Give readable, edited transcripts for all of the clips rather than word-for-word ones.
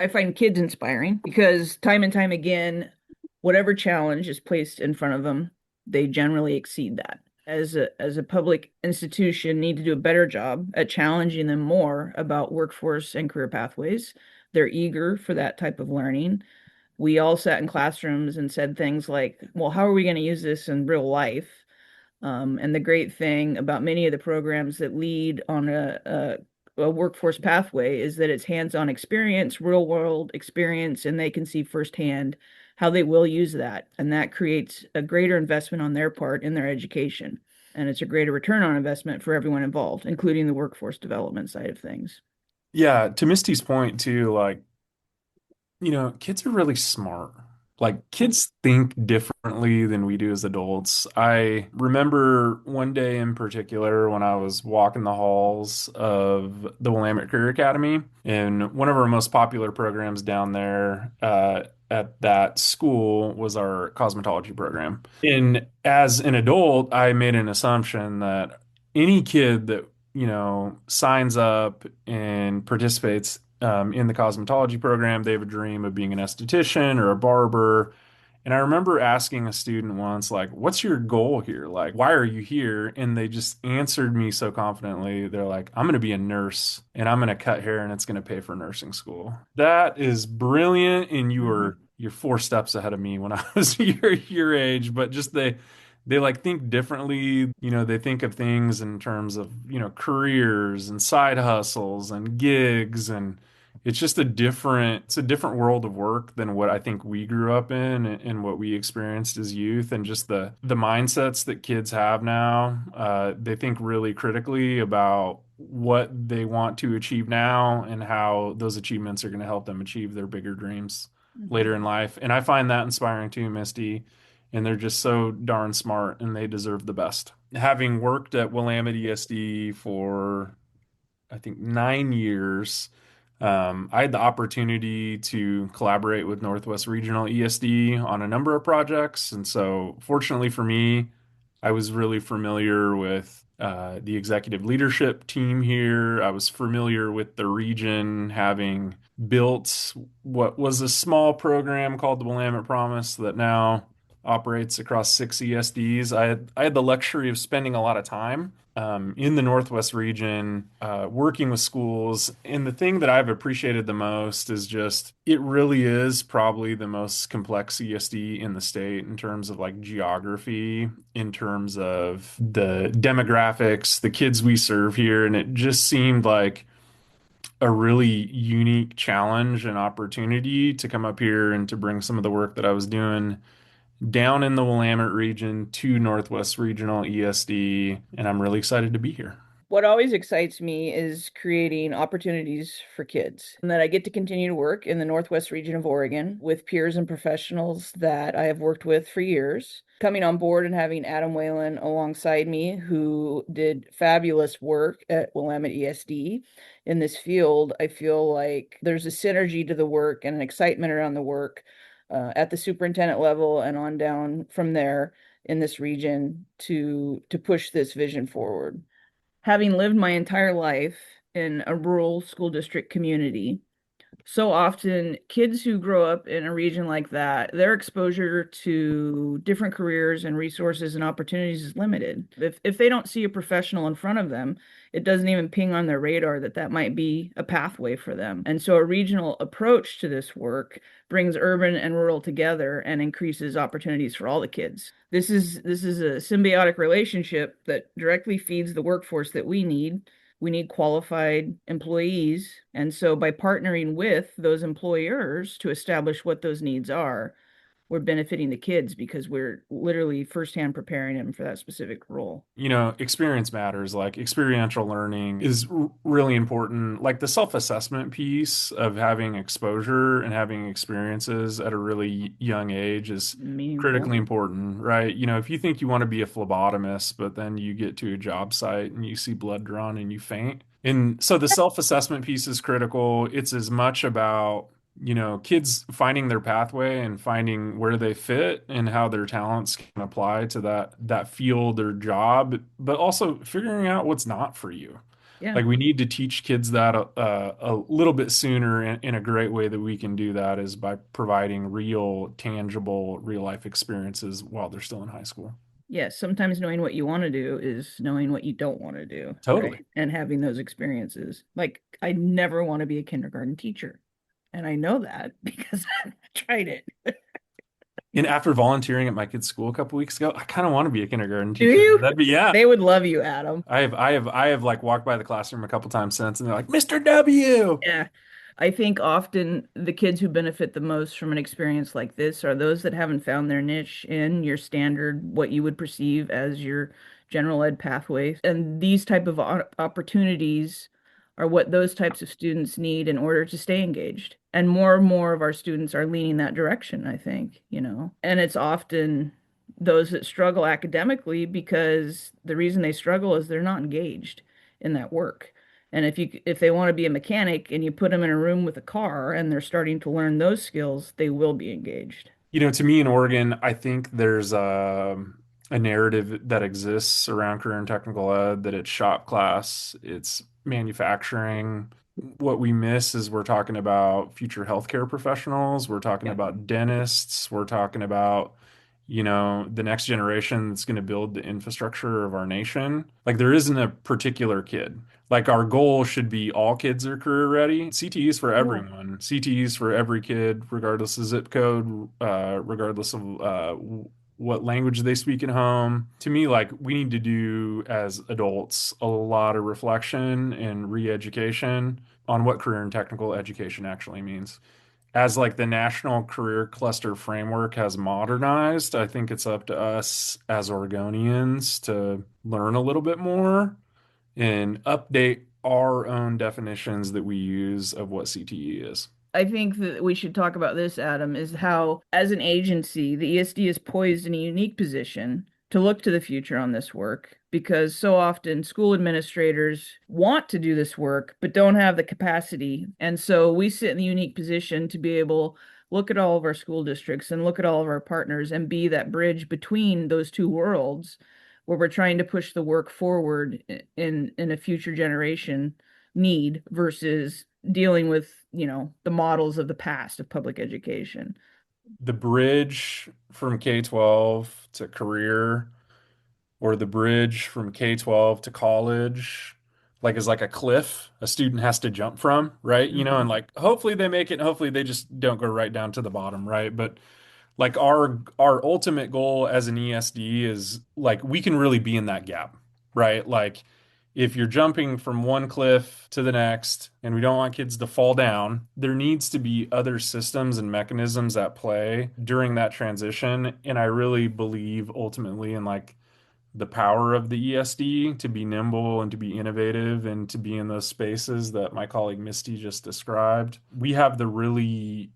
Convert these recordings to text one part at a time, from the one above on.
I find kids inspiring because time and time again, whatever challenge is placed in front of them, they generally exceed that. As a public institution, need to do a better job at challenging them more about workforce and career pathways. They're eager for that type of learning. We all sat in classrooms and said things like, "Well, how are we going to use this in real life?" And the great thing about many of the programs that lead on a workforce pathway is that it's hands-on experience, real world experience, and they can see firsthand how they will use that. And that creates a greater investment on their part in their education. And it's a greater return on investment for everyone involved, including the workforce development side of things. Yeah, to Misty's point too, like, kids are really smart. Like, kids think differently than we do as adults. I remember one day in particular when I was walking the halls of the Willamette Career Academy, and one of our most popular programs down there at that school was our cosmetology program. And as an adult, I made an assumption that any kid that, signs up and participates in the cosmetology program, they have a dream of being an esthetician or a barber. And I remember asking a student once, like, what's your goal here? Like, why are you here? And they just answered me so confidently. They're like, I'm going to be a nurse and I'm going to cut hair and it's going to pay for nursing school. That is brilliant. And you're 4 steps ahead of me when I was your age, but just they like think differently. They think of things in terms of, careers and side hustles and gigs, and it's a different world of work than what I think we grew up in and what we experienced as youth, and just the mindsets that kids have now. They think really critically about what they want to achieve now and how those achievements are going to help them achieve their bigger dreams later in Mhm. life. And I find that inspiring too, Misty. And they're just so darn smart and they deserve the best. Having worked at Willamette ESD for I think 9 years. I had the opportunity to collaborate with Northwest Regional ESD on a number of projects. And so, fortunately for me, I was really familiar with the executive leadership team here. I was familiar with the region, having built what was a small program called the Willamette Promise that now operates across 6 ESDs. I had the luxury of spending a lot of time in the Northwest region, working with schools. And the thing that I've appreciated the most is just it really is probably the most complex ESD in the state in terms of like geography, in terms of the demographics, the kids we serve here. And it just seemed like a really unique challenge and opportunity to come up here and to bring some of the work that I was doing down in the Willamette region to Northwest Regional ESD, and I'm really excited to be here. What always excites me is creating opportunities for kids, and that I get to continue to work in the Northwest region of Oregon with peers and professionals that I have worked with for years. Coming on board and having Adam Whalen alongside me, who did fabulous work at Willamette ESD in this field, I feel like there's a synergy to the work and an excitement around the work at the superintendent level and on down from there in this region to push this vision forward. Having lived my entire life in a rural school district community, so often kids who grow up in a region like that, their exposure to different careers and resources and opportunities is limited. If they don't see a professional in front of them, it doesn't even ping on their radar that that might be a pathway for them. And so a regional approach to this work brings urban and rural together and increases opportunities for all the kids. This is a symbiotic relationship that directly feeds the workforce that we need. We need qualified employees. And so by partnering with those employers to establish what those needs are, we're benefiting the kids because we're literally firsthand preparing them for that specific role. Experience matters. Like, experiential learning is really important. Like, the self-assessment piece of having exposure and having experiences at a really young age is Meaningful. critically important, right? If you think you want to be a phlebotomist, but then you get to a job site and you see blood drawn and you faint. And so the self-assessment piece is critical. It's as much about kids finding their pathway and finding where they fit and how their talents can apply to that field or job, but also figuring out what's not for you. Yeah. Like we need to teach kids that a little bit sooner, and a great way that we can do that is by providing real, tangible, real life experiences while they're still in high school. Yes, sometimes knowing what you want to do is knowing what you don't want to do, Totally. right? And having those experiences. Like, I never want to be a kindergarten teacher. And I know that because I tried it. And after volunteering at my kid's school a couple weeks ago, I kind of want to be a kindergarten Do teacher. you? That'd be yeah. They would love you, Adam. I have like walked by the classroom a couple times since, and they're like, "Mr. W." Yeah. I think often the kids who benefit the most from an experience like this are those that haven't found their niche in your standard, what you would perceive as your general ed pathway. And these type of opportunities are what those types of students need in order to stay engaged. And more of our students are leaning that direction, I think, you know. And it's often those that struggle academically because the reason they struggle is they're not engaged in that work. And if they want to be a mechanic and you put them in a room with a car and they're starting to learn those skills, they will be engaged. To me in Oregon, I think there's a narrative that exists around career and technical ed that it's shop class, it's manufacturing. What we miss is we're talking about future healthcare professionals, we're talking Yeah. about dentists, we're talking about, the next generation that's going to build the infrastructure of our nation. Like there isn't a particular kid. Like our goal should be all kids are career ready. CTE is for Yeah. everyone. CTE is for every kid, regardless of zip code, regardless of what language they speak at home. To me, like we need to do as adults a lot of reflection and re-education on what career and technical education actually means. As like the national career cluster framework has modernized, I think it's up to us as Oregonians to learn a little bit more and update our own definitions that we use of what CTE is. I think that we should talk about this, Adam, is how, as an agency, the ESD is poised in a unique position to look to the future on this work because so often school administrators want to do this work but don't have the capacity. And so we sit in the unique position to be able look at all of our school districts and look at all of our partners and be that bridge between those two worlds where we're trying to push the work forward in a future generation need versus dealing with, the models of the past of public education. The bridge from K-12 to career, or the bridge from K-12 to college, like is like a cliff a student has to jump from, right? And Mhm. like hopefully they make it, and hopefully they just don't go right down to the bottom, right? But like our ultimate goal as an ESD is like we can really be in that gap, right? Like if you're jumping from one cliff to the next and we don't want kids to fall down, there needs to be other systems and mechanisms at play during that transition. And I really believe ultimately in like the power of the ESD to be nimble and to be innovative and to be in those spaces that my colleague Misty just described. We have the really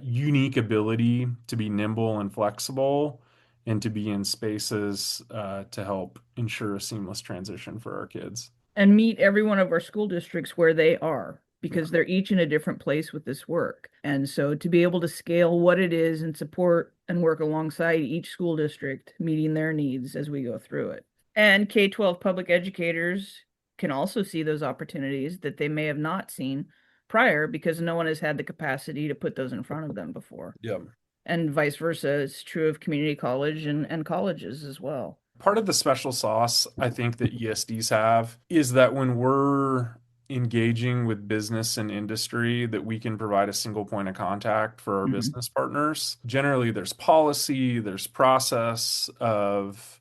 unique ability to be nimble and flexible and to be in spaces to help ensure a seamless transition for our kids. And meet every one of our school districts where they are Yeah. because they're each in a different place with this work. And so to be able to scale what it is and support and work alongside each school district, meeting their needs as we go through it. And K-12 public educators can also see those opportunities that they may have not seen prior because no one has had the capacity to put those in front of them before. Yeah. And vice versa is true of community college and colleges as well. Part of the special sauce I think that ESDs have is that when we're engaging with business and industry, that we can provide a single point of contact for our Mhm. business partners. Generally, there's policy, there's process of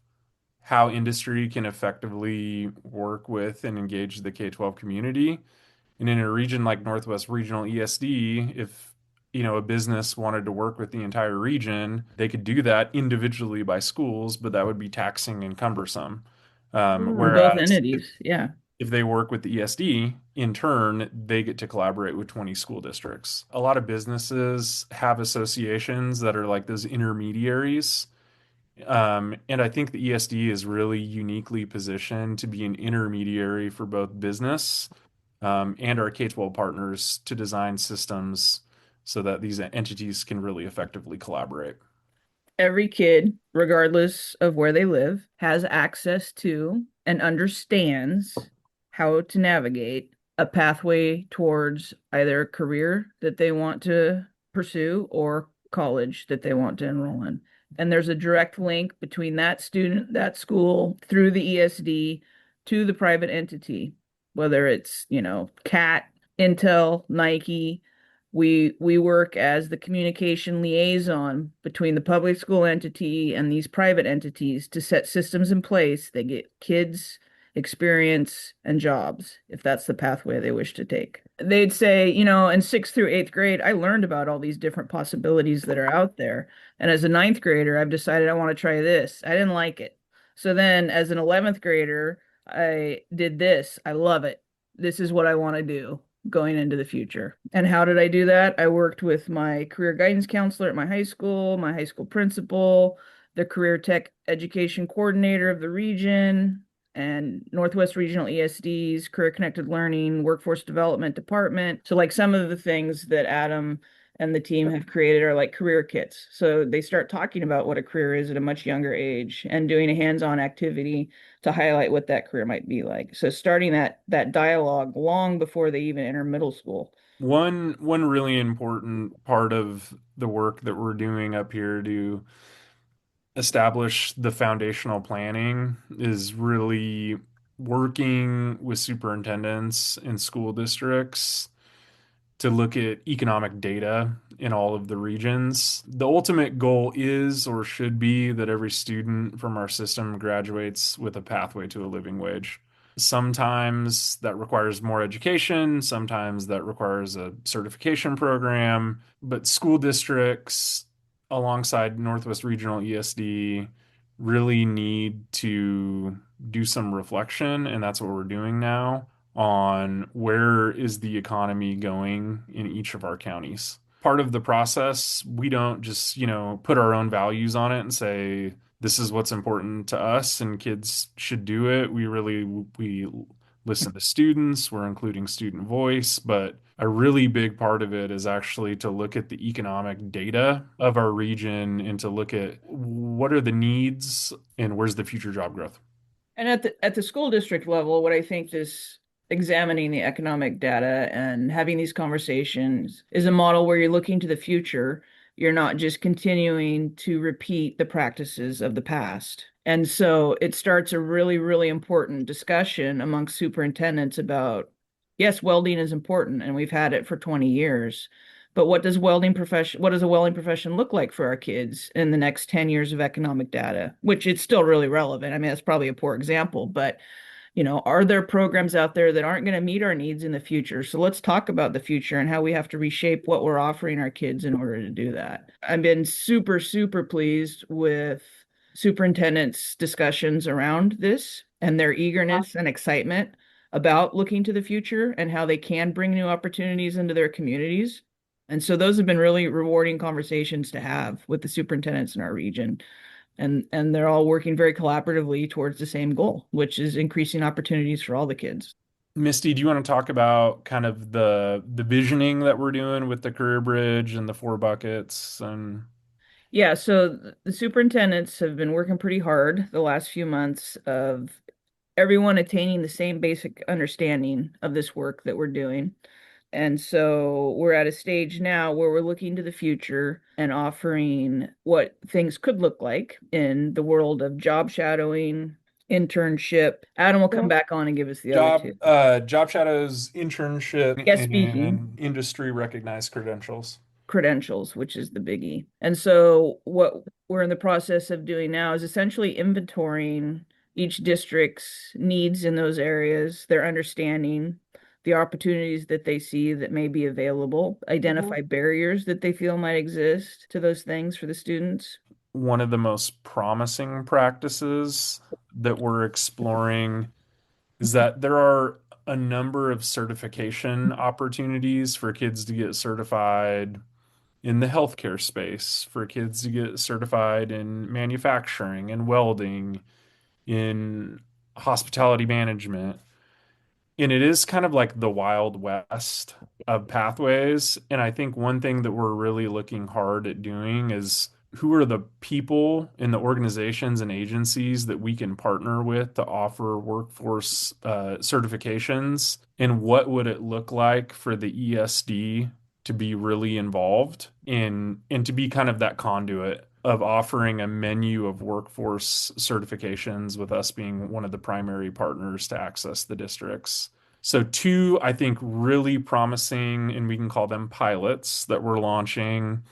how industry can effectively work with and engage the K-12 community. And in a region like Northwest Regional ESD, if a business wanted to work with the entire region, they could do that individually by schools, but that would be taxing and cumbersome. For both Whereas entities. Yeah. if they work with the ESD, in turn, they get to collaborate with 20 school districts. A lot of businesses have associations that are like those intermediaries, and I think the ESD is really uniquely positioned to be an intermediary for both business and our K-12 partners to design systems so that these entities can really effectively collaborate. Every kid, regardless of where they live, has access to and understands how to navigate a pathway towards either a career that they want to pursue or college that they want to enroll in. And there's a direct link between that student, that school, through the ESD to the private entity, whether it's, CAT, Intel, Nike. We work as the communication liaison between the public school entity and these private entities to set systems in place that get kids experience and jobs if that's the pathway they wish to take. They'd say, in sixth through eighth grade, I learned about all these different possibilities that are out there. And as a ninth grader, I've decided I want to try this. I didn't like it. So then as an 11th grader, I did this. I love it. This is what I want to do going into the future. And how did I do that? I worked with my career guidance counselor at my high school principal, the career tech education coordinator of the region, and Northwest Regional ESD's Career Connected Learning Workforce Development Department. So, like some of the things that Adam and the team have created are like career kits. So they start talking about what a career is at a much younger age and doing a hands-on activity to highlight what that career might be like. So starting that dialogue long before they even enter middle school. One really important part of the work that we're doing up here to establish the foundational planning is really working with superintendents in school districts to look at economic data in all of the regions. The ultimate goal is or should be that every student from our system graduates with a pathway to a living wage. Sometimes that requires more education, sometimes that requires a certification program, but school districts alongside Northwest Regional ESD really need to do some reflection, and that's what we're doing now on where is the economy going in each of our counties. Part of the process, we don't just, put our own values on it and say this is what's important to us and kids should do it. We listen to students, we're including student voice, but a really big part of it is actually to look at the economic data of our region and to look at what are the needs and where's the future job growth. And at the school district level, what I think this examining the economic data and having these conversations is a model where you're looking to the future. You're not just continuing to repeat the practices of the past. And so it starts a really, really important discussion amongst superintendents about, yes, welding is important and we've had it for 20 years. But what does a welding profession look like for our kids in the next 10 years of economic data, which it's still really relevant. I mean, that's probably a poor example, but are there programs out there that aren't going to meet our needs in the future? So let's talk about the future and how we have to reshape what we're offering our kids in order to do that. I've been super, super pleased with superintendents' discussions around this and their eagerness and excitement about looking to the future and how they can bring new opportunities into their communities. And so those have been really rewarding conversations to have with the superintendents in our region. And they're all working very collaboratively towards the same goal, which is increasing opportunities for all the kids. Misty, do you want to talk about kind of the visioning that we're doing with the career bridge and the four buckets and Yeah, so the superintendents have been working pretty hard the last few months of everyone attaining the same basic understanding of this work that we're doing. And so we're at a stage now where we're looking to the future and offering what things could look like in the world of job shadowing, internship. Adam will come back on and give us the other two. job shadows, internship, Guest speaking, and industry recognized credentials. credentials, which is the biggie. And so what we're in the process of doing now is essentially inventorying each district's needs in those areas, their understanding, the opportunities that they see that may be available, identify barriers that they feel might exist to those things for the students. One of the most promising practices that we're exploring is that there are a number of certification opportunities for kids to get certified in the healthcare space, for kids to get certified in manufacturing and welding, in hospitality management. And it is kind of like the Wild West of pathways. And I think one thing that we're really looking hard at doing is who are the people in the organizations and agencies that we can partner with to offer workforce certifications, and what would it look like for the ESD to be really involved in and to be kind of that conduit of offering a menu of workforce certifications, with us being one of the primary partners to access the districts. So two, I think, really promising, and we can call them pilots that we're launching,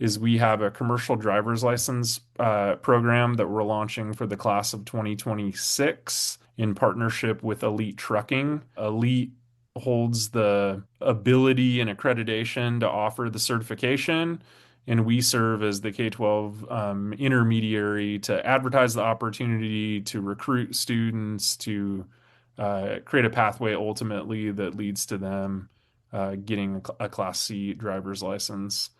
is we have a commercial driver's license program that we're launching for the class of 2026 in partnership with Elite Trucking. Elite holds the ability and accreditation to offer the certification, and we serve as the K-12 intermediary to advertise the opportunity, to recruit students, to create a pathway ultimately that leads to them getting a Class C driver's license.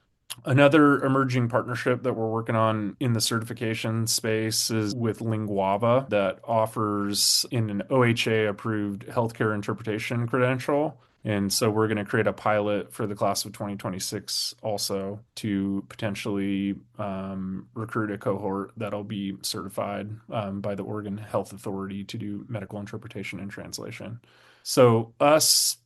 Another emerging partnership that we're working on in the certification space is with Linguava, that offers in an OHA approved healthcare interpretation credential. And so we're going to create a pilot for the class of 2026 also to potentially recruit a cohort that'll be certified by the Oregon Health Authority to do medical interpretation and translation. So us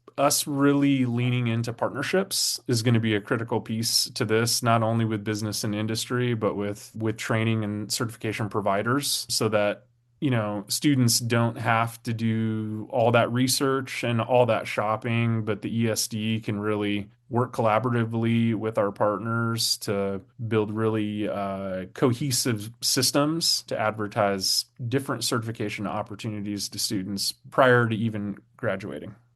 really leaning into partnerships is going to be a critical piece to this, not only with business and industry, but with training and certification providers, so that students don't have to do all that research and all that shopping, but the ESD can really work collaboratively with our partners to build really cohesive systems to advertise different certification opportunities to students prior to even graduating.